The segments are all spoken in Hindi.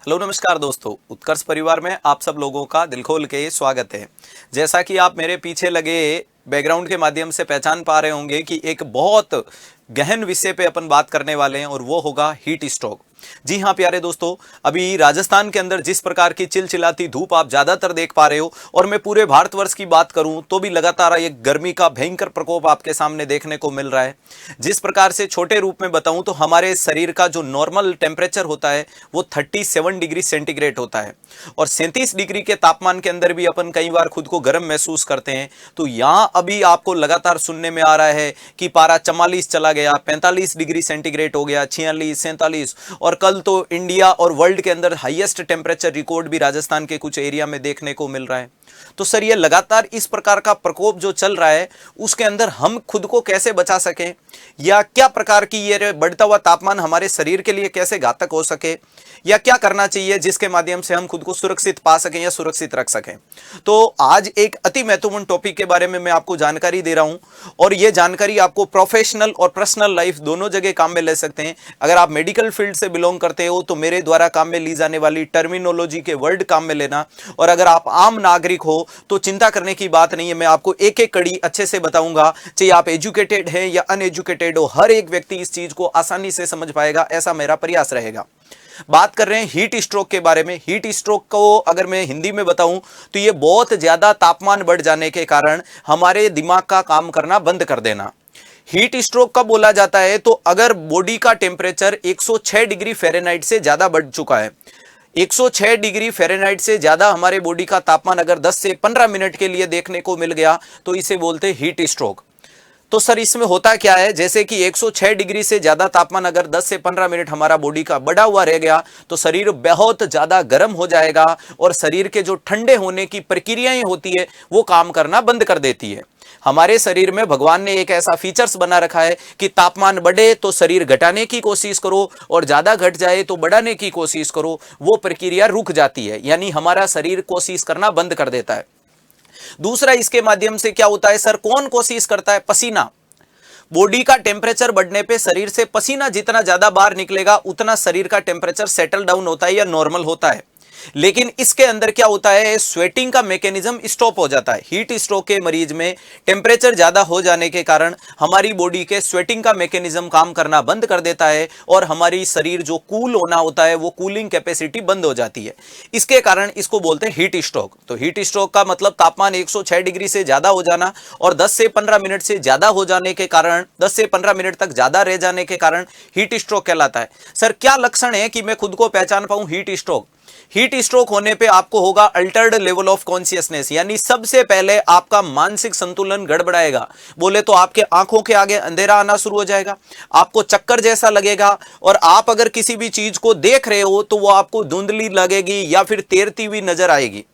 हेलो नमस्कार दोस्तों, उत्कर्ष परिवार में आप सब लोगों का दिल खोल के स्वागत है। जैसा कि आप मेरे पीछे लगे बैकग्राउंड के माध्यम से पहचान पा रहे होंगे कि एक बहुत गहन विषय पे अपन बात करने वाले हैं और वो होगा हीट स्ट्रोक। जी हाँ प्यारे दोस्तों, अभी राजस्थान के अंदर जिस प्रकार की चिलचिलाती धूप आप ज्यादातर देख पा रहे हो और मैं पूरे भारतवर्ष की बात करूं तो भी लगातार एक गर्मी का भयंकर प्रकोप आपके सामने देखने को मिल रहा है। जिस प्रकार से छोटे रूप में बताऊं तो हमारे शरीर का जो नॉर्मल टेम्परेचर होता है वो 37 डिग्री सेंटीग्रेड होता है और 37 डिग्री के तापमान के अंदर भी अपन कई बार खुद को गर्म महसूस करते हैं। तो यहाँ अभी आपको लगातार सुनने में आ रहा है कि पारा 44 चला गया, 45 डिग्री सेंटीग्रेड हो गया, 46, 47 और कल तो इंडिया और वर्ल्ड के अंदर हाईएस्ट टेम्परेचर रिकॉर्ड भी राजस्थान के कुछ एरिया में देखने को मिल रहा है। तो सर ये लगातार इस प्रकार का प्रकोप जो चल रहा है उसके अंदर हम खुद को कैसे बचा सकें या क्या प्रकार की ये बढ़ता हुआ तापमान हमारे शरीर के लिए कैसे घातक हो सके या क्या करना चाहिए जिसके माध्यम से हम खुद को सुरक्षित पा सकें या सुरक्षित रख सकें। तो आज एक अति महत्वपूर्ण टॉपिक के बारे में मैं आपको जानकारी दे रहा हूं और ये जानकारी आपको प्रोफेशनल और पर्सनल लाइफ दोनों जगह काम में ले सकते हैं। अगर आप मेडिकल फील्ड से बिलोंग करते हो तो मेरे द्वारा काम में ली जाने वाली टर्मिनोलॉजी के वर्ड काम में लेना, और अगर आप आम नागरिक हो तो चिंता करने की बात नहीं है। मैं आपको एक एक कड़ी अच्छे से बताऊंगा, चाहे आप एजुकेटेड हैं या अनएजुकेटेड हो, हर एक व्यक्ति इस चीज को आसानी से समझ पाएगा, ऐसा मेरा प्रयास रहेगा। बात कर रहे हैं हीट स्ट्रोक के बारे में। हीट स्ट्रोक को अगर मैं हिंदी में बताऊं तो ये बहुत ज्यादा तापमान बढ़ जाने के कारण हमारे दिमाग का काम करना बंद कर देना। हीट स्ट्रोक कब बोला जाता है तो अगर बॉडी का टेम्परेचर 106 डिग्री फ़ारेनहाइट से ज्यादा बढ़ चुका है। 106 डिग्री फ़ारेनहाइट से ज्यादा हमारे बॉडी का तापमान अगर 10 से 15 मिनट के लिए देखने को मिल गया तो इसे बोलते हैं हीट स्ट्रोक। तो सर इसमें होता क्या है, जैसे कि 106 डिग्री से ज्यादा तापमान अगर 10 से 15 मिनट हमारा बॉडी का बढ़ा हुआ रह गया तो शरीर बहुत ज्यादा गर्म हो जाएगा और शरीर के जो ठंडे होने की प्रक्रियाएं होती है वो काम करना बंद कर देती है। हमारे शरीर में भगवान ने एक ऐसा फीचर्स बना रखा है कि तापमान बढ़े तो शरीर घटाने की कोशिश करो और ज्यादा घट जाए तो बढ़ाने की कोशिश करो, वो प्रक्रिया रुक जाती है, यानी हमारा शरीर कोशिश करना बंद कर देता है। दूसरा इसके माध्यम से क्या होता है सर, कौन कोशिश करता है? पसीना। बॉडी का टेम्परेचर बढ़ने पे शरीर से पसीना जितना ज्यादा बाहर निकलेगा उतना शरीर का टेम्परेचर सेटल डाउन होता है या नॉर्मल होता है। लेकिन इसके अंदर क्या होता है, स्वेटिंग का मैकेनिज्म स्टॉप हो जाता है। हीट स्ट्रोक के मरीज में टेम्परेचर ज्यादा हो जाने के कारण हमारी बॉडी के स्वेटिंग का मैकेनिज्म काम करना बंद कर देता है और हमारी शरीर जो कूल होना होता है वो कूलिंग कैपेसिटी बंद हो जाती है। इसके कारण इसको बोलते हैं हीट स्ट्रोक। तो हीट स्ट्रोक का मतलब तापमान 106 डिग्री से ज्यादा हो जाना और 10 से 15 मिनट से ज्यादा हो जाने के कारण, 10 से 15 मिनट तक ज्यादा रह जाने के कारण हीट स्ट्रोक कहलाता है। सर क्या लक्षण है कि मैं खुद को पहचान पाऊं हीट स्ट्रोक? हीट स्ट्रोक होने पे आपको होगा अल्टर्ड लेवल ऑफ कॉन्शियसनेस, यानी सबसे पहले आपका मानसिक संतुलन गड़बड़ाएगा। बोले तो आपके आंखों के आगे अंधेरा आना शुरू हो जाएगा, आपको चक्कर जैसा लगेगा और आप अगर किसी भी चीज को देख रहे हो तो वो आपको धुंधली लगेगी या फिर तैरती हुई नजर आएगी।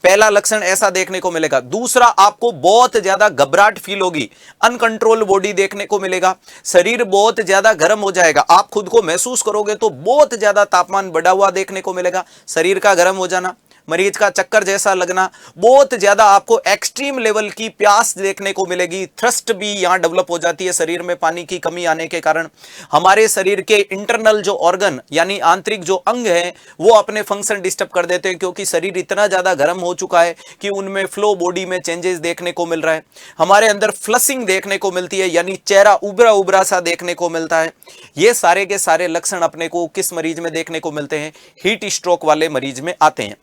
पहला लक्षण ऐसा देखने को मिलेगा। दूसरा, आपको बहुत ज्यादा घबराहट फील होगी, अनकंट्रोल बॉडी देखने को मिलेगा, शरीर बहुत ज्यादा गर्म हो जाएगा, आप खुद को महसूस करोगे तो बहुत ज्यादा तापमान बढ़ा हुआ देखने को मिलेगा, शरीर का गर्म हो जाना, मरीज का चक्कर जैसा लगना, बहुत ज्यादा आपको एक्सट्रीम लेवल की प्यास देखने को मिलेगी। थ्रस्ट भी यहां डेवलप हो जाती है शरीर में पानी की कमी आने के कारण। हमारे शरीर के इंटरनल जो ऑर्गन यानी आंतरिक जो अंग है वो अपने फंक्शन डिस्टर्ब कर देते हैं क्योंकि शरीर इतना ज्यादा गर्म हो चुका है कि उनमें फ्लो बॉडी में चेंजेस देखने को मिल रहा है। हमारे अंदर फ्लशिंग देखने को मिलती है, यानी चेहरा उभरा उभरा सा देखने को मिलता है। ये सारे के सारे लक्षण अपने को किस मरीज में देखने को मिलते हैं? हीट स्ट्रोक वाले मरीज में आते हैं।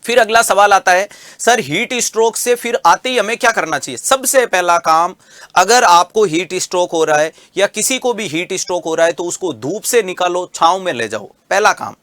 फिर अगला सवाल आता है, सर हीट स्ट्रोक से फिर आते ही हमें क्या करना चाहिए? सबसे पहला काम, अगर आपको हीट स्ट्रोक हो रहा है या किसी को भी हीट स्ट्रोक हो रहा है तो उसको धूप से निकालो, छांव में ले जाओ। पहला काम,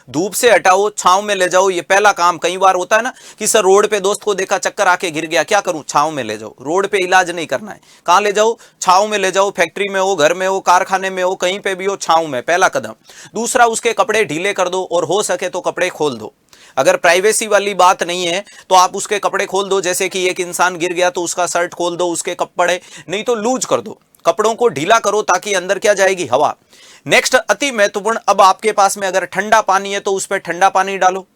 धूप से हटाओ, छांव में ले जाओ। ये पहला काम। कई बार होता है ना कि सर रोड पे दोस्त को देखा चक्कर आके गिर गया, क्या करूं? छांव में ले जाओ। रोड पे इलाज नहीं करना है, कहां ले जाओ? छांव में ले जाओ। फैक्ट्री में हो, घर में हो, कारखाने में हो, कहीं पे भी हो, छांव में, पहला कदम। दूसरा, उसके कपड़े ढीले कर दो और हो सके तो कपड़े खोल दो। अगर प्राइवेसी वाली बात नहीं है तो आप उसके कपड़े खोल दो, जैसे कि एक इंसान गिर गया तो उसका शर्ट खोल दो, उसके कपड़े, नहीं तो लूज कर दो, कपड़ों को ढीला करो ताकि अंदर क्या जाएगी? हवा। नेक्स्ट, अति महत्वपूर्ण, अब आपके पास में अगर ठंडा पानी है तो उस पर ठंडा पानी डालो।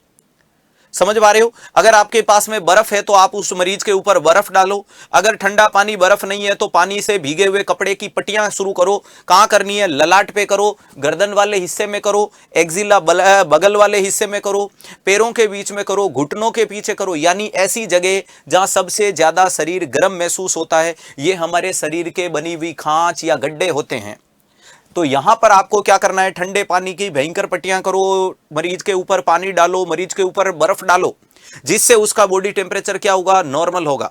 समझ पा रहे हो? अगर आपके पास में बर्फ है तो आप उस मरीज के ऊपर बर्फ डालो। अगर ठंडा पानी, बर्फ नहीं है तो पानी से भीगे हुए कपड़े की पट्टियां शुरू करो। कहां करनी है? ललाट पे करो, गर्दन वाले हिस्से में करो, एक्जिला बगल वाले हिस्से में करो, पैरों के बीच में करो, घुटनों के पीछे करो, यानी ऐसी जगह जहां सबसे ज्यादा शरीर गर्म महसूस होता है। ये हमारे शरीर के बनी हुई खांच या गड्ढे होते हैं। तो यहां पर आपको क्या करना है? ठंडे पानी की भयंकर पट्टियां करो, मरीज के ऊपर पानी डालो, मरीज के ऊपर बर्फ डालो, जिससे उसका बॉडी टेम्परेचर क्या होगा? नॉर्मल होगा।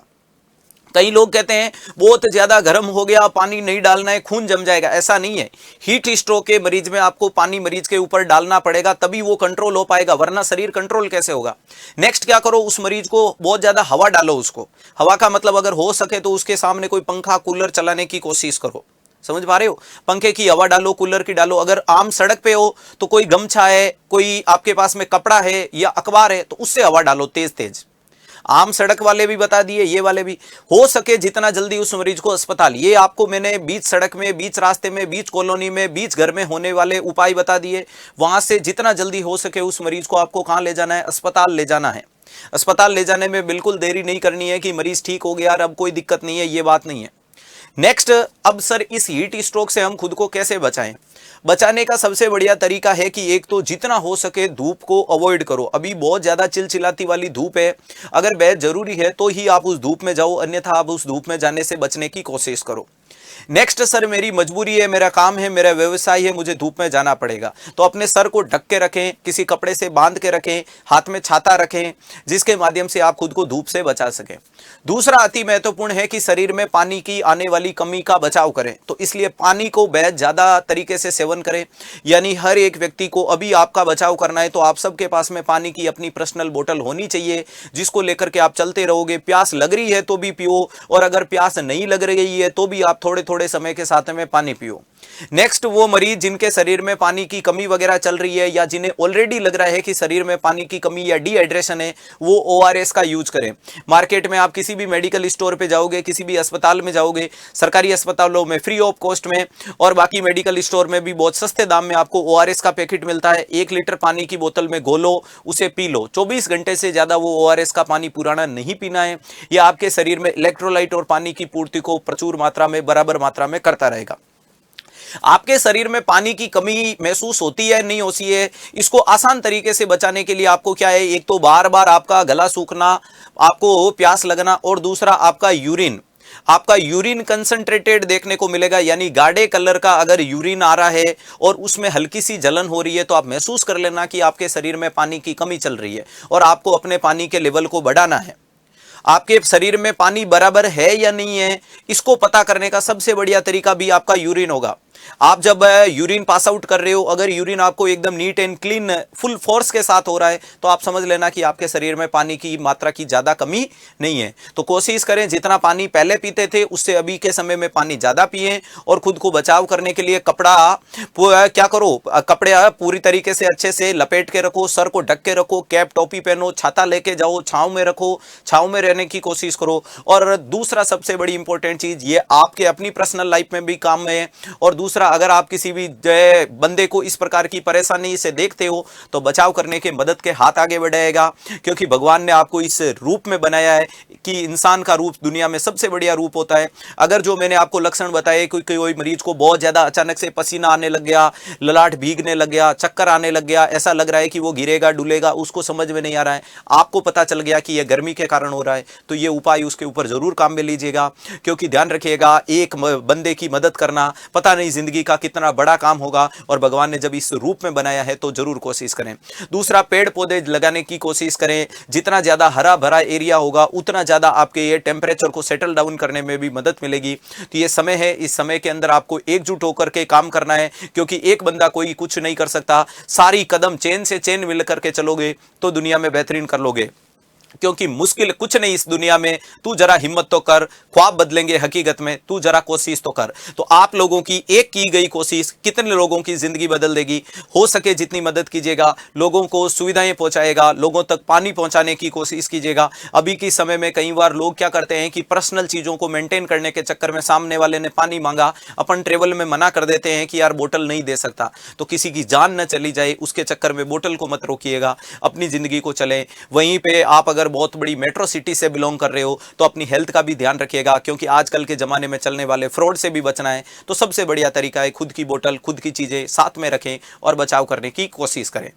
कई लोग कहते हैं बहुत ज्यादा गर्म हो गया, पानी नहीं डालना है, खून जम जाएगा। ऐसा नहीं है। हीट स्ट्रोक के मरीज में आपको पानी मरीज के ऊपर डालना पड़ेगा, तभी वो कंट्रोल हो पाएगा, वरना शरीर कंट्रोल कैसे होगा? नेक्स्ट क्या करो? उस मरीज को बहुत ज्यादा हवा डालो। उसको हवा का मतलब अगर हो सके तो उसके सामने कोई पंखा कूलर चलाने की कोशिश करो। समझ पा रहे हो? पंखे की हवा डालो, कूलर की डालो। अगर आम सड़क पे हो तो कोई गमछा है, कोई आपके पास में कपड़ा है या अखबार है तो उससे हवा डालो तेज तेज। आम सड़क वाले भी बता दिए, ये वाले भी। हो सके जितना जल्दी उस मरीज को अस्पताल, ये आपको मैंने बीच सड़क में, बीच रास्ते में, बीच कॉलोनी में, बीच घर में होने वाले उपाय बता दिए। वहां से जितना जल्दी हो सके उस मरीज को आपको कहां ले जाना है? अस्पताल ले जाना है। अस्पताल ले जाने में बिल्कुल देरी नहीं करनी है कि मरीज ठीक हो गया और अब कोई दिक्कत नहीं है, ये बात नहीं है। नेक्स्ट, अब सर इस हीट स्ट्रोक से हम खुद को कैसे बचाएं? बचाने का सबसे बढ़िया तरीका है कि एक तो जितना हो सके धूप को अवॉइड करो। अभी बहुत ज्यादा चिलचिलाती वाली धूप है, अगर बेहद जरूरी है तो ही आप उस धूप में जाओ, अन्यथा आप उस धूप में जाने से बचने की कोशिश करो। नेक्स्ट, सर मेरी मजबूरी है, मेरा काम है, मेरा व्यवसाय है, मुझे धूप में जाना पड़ेगा, तो अपने सर को ढक के रखें, किसी कपड़े से बांध के रखें, हाथ में छाता रखें, जिसके माध्यम से आप खुद को धूप से बचा सकें। दूसरा अति महत्वपूर्ण है कि शरीर में पानी की आने वाली कमी का बचाव करें, तो इसलिए पानी को बेहद ज्यादा तरीके से सेवन करें। यानी हर एक व्यक्ति को, अभी आपका बचाव करना है तो आप सबके पास में पानी की अपनी पर्सनल बोतल होनी चाहिए, जिसको लेकर के आप चलते रहोगे। प्यास लग रही है तो भी पियो, और अगर प्यास नहीं लग रही है तो भी आप थोड़े थोड़े समय के साथ में पानी पियो। नेक्स्ट, वो मरीज जिनके शरीर में पानी की कमी वगैरह चल रही है, या जिन्हें ऑलरेडी लग रहा है कि शरीर में पानी की कमी या डिहाइड्रेशन है, वो ओआरएस का यूज करें। मार्केट में आप किसी भी मेडिकल स्टोर पे जाओगे, किसी भी अस्पताल में जाओगे, सरकारी अस्पतालों में फ्री ऑफ कॉस्ट में, और बाकी मेडिकल स्टोर में भी बहुत सस्ते दाम में आपको ओआरएस का पैकेट मिलता है। 1 लीटर पानी की बोतल में घोलो, उसे पी लो। 24 घंटे से ज्यादा वो ओआरएस का पानी पुराना नहीं पीना है। यह आपके शरीर में इलेक्ट्रोलाइट और पानी की पूर्ति को प्रचुर मात्रा में, बराबर मात्रा में करता रहेगा। आपके शरीर में पानी की कमी महसूस होती है, नहीं होती है, इसको आसान तरीके से बचाने के लिए आपको क्या है? एक तो बार बार आपका गला सूखना, आपको प्यास लगना, और दूसरा आपका यूरिन कंसंट्रेटेड देखने को मिलेगा, यानी गाढ़े कलर का अगर यूरिन आ रहा है और उसमें हल्की सी जलन हो रही है तो आप महसूस कर लेना कि आपके शरीर में पानी की कमी चल रही है और आपको अपने पानी के लेवल को बढ़ाना है। आपके शरीर में पानी बराबर है या नहीं है, इसको पता करने का सबसे बढ़िया तरीका भी आपका यूरिन होगा। आप जब यूरिन पास आउट कर रहे हो, अगर यूरिन आपको एकदम neat and clean full force के साथ हो रहा है तो आप समझ लेना कि आपके शरीर में पानी की मात्रा की ज्यादा कमी नहीं है। तो कोशिश करें जितना पानी पहले पीते थे उससे अभी के समय में पानी ज्यादा पिएं, और खुद को बचाव करने के लिए कपड़ा क्या करो? कपड़े पूरी तरीके से अच्छे से लपेट के रखो, सर को ढक के रखो, कैप टोपी पहनो, छाता लेके जाओ, छांव में रखो, छांव में रहने की कोशिश करो। और दूसरा सबसे बड़ी इंपॉर्टेंट चीज, ये आपके अपनी पर्सनल लाइफ में भी काम है, और दूसरा अगर आप किसी भी बंदे को इस प्रकार की परेशानी से देखते हो तो बचाव करने के मदद के हाथ आगे बढ़ाएगा, क्योंकि भगवान ने आपको इस रूप में बनाया है कि इंसान का रूप दुनिया में सबसे बढ़िया रूप होता है। अगर जो मैंने आपको लक्षण बताए, कोई मरीज को बहुत ज्यादा अचानक से पसीना आने लग गया, ललाट भीगने लग गया, चक्कर आने लग गया, ऐसा लग रहा है कि वो गिरेगा डुलेगा, उसको समझ में नहीं आ रहा है, आपको पता चल गया कि यह गर्मी के कारण हो रहा है, तो ये उपाय उसके ऊपर जरूर काम में लीजिएगा। क्योंकि ध्यान रखिएगा, एक बंदे की मदद करना पता नहीं जिंदगी का कितना बड़ा काम होगा, और भगवान ने जब इस रूप में बनाया है तो जरूर कोशिश करें। दूसरा, पेड़ पौधे लगाने की कोशिश करें। जितना ज्यादा हरा भरा एरिया होगा उतना ज्यादा आपके ये टेम्परेचर को सेटल डाउन करने में भी मदद मिलेगी। तो ये समय है, इस समय के अंदर आपको एकजुट होकर के काम करना है, क्योंकि एक बंदा कोई कुछ नहीं कर सकता। सारी कदम चेन से चेन मिल करके चलोगे तो दुनिया में बेहतरीन कर लोगे। क्योंकि मुश्किल कुछ नहीं इस दुनिया में, तू जरा हिम्मत तो कर, ख्वाब बदलेंगे हकीकत में, तू जरा कोशिश तो कर। तो आप लोगों की एक की गई कोशिश कितने लोगों की जिंदगी बदल देगी। हो सके जितनी मदद कीजिएगा, लोगों को सुविधाएं पहुंचाएगा, लोगों तक पानी पहुंचाने की कोशिश कीजिएगा। अभी के समय में कई बार लोग क्या करते हैं कि पर्सनल चीजों को मेंटेन करने के चक्कर में सामने वाले ने पानी मांगा, अपन ट्रेवल में मना कर देते हैं कि यार बोतल नहीं दे सकता, तो किसी की जान न चली जाए उसके चक्कर में बोतल को मत रोकिएगा, अपनी जिंदगी को चलें। वहीं पे आप अगर बहुत बड़ी मेट्रो सिटी से बिलोंग कर रहे हो तो अपनी हेल्थ का भी ध्यान रखिएगा, क्योंकि आजकल के जमाने में चलने वाले फ्रॉड से भी बचना है। तो सबसे बढ़िया तरीका है खुद की बोतल, खुद की चीजें साथ में रखें और बचाव करने की कोशिश करें।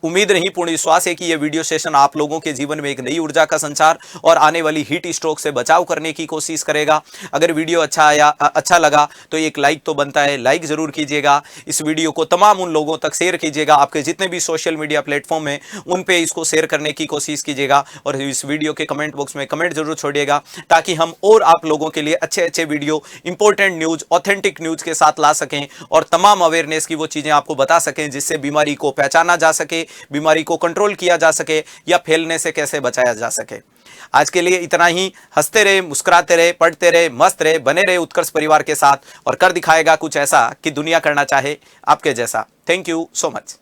उम्मीद नहीं, पूर्ण विश्वास है कि यह वीडियो सेशन आप लोगों के जीवन में एक नई ऊर्जा का संचार और आने वाली हीट स्ट्रोक से बचाव करने की कोशिश करेगा। अगर वीडियो अच्छा लगा तो एक लाइक तो बनता है, लाइक जरूर कीजिएगा। इस वीडियो को तमाम उन लोगों तक शेयर कीजिएगा, आपके जितने भी सोशल मीडिया प्लेटफॉर्म है उन पे इसको शेयर करने की कोशिश कीजिएगा। और इस वीडियो के कमेंट बॉक्स में कमेंट जरूर छोड़िएगा, ताकि हम और आप लोगों के लिए अच्छे अच्छे video, important news, authentic news के साथ ला सकें और तमाम अवेयरनेस की वो चीजें आपको बता सकें जिससे बीमारी को पहचाना जा सके, बीमारी को कंट्रोल किया जा सके या फैलने से कैसे बचाया जा सके। आज के लिए इतना ही। हंसते रहे, मुस्कुराते रहे, पढ़ते रहे, मस्त रहे, बने रहे उत्कर्ष परिवार के साथ और कर दिखाएगा कुछ ऐसा कि दुनिया करना चाहे आपके जैसा। Thank you so much.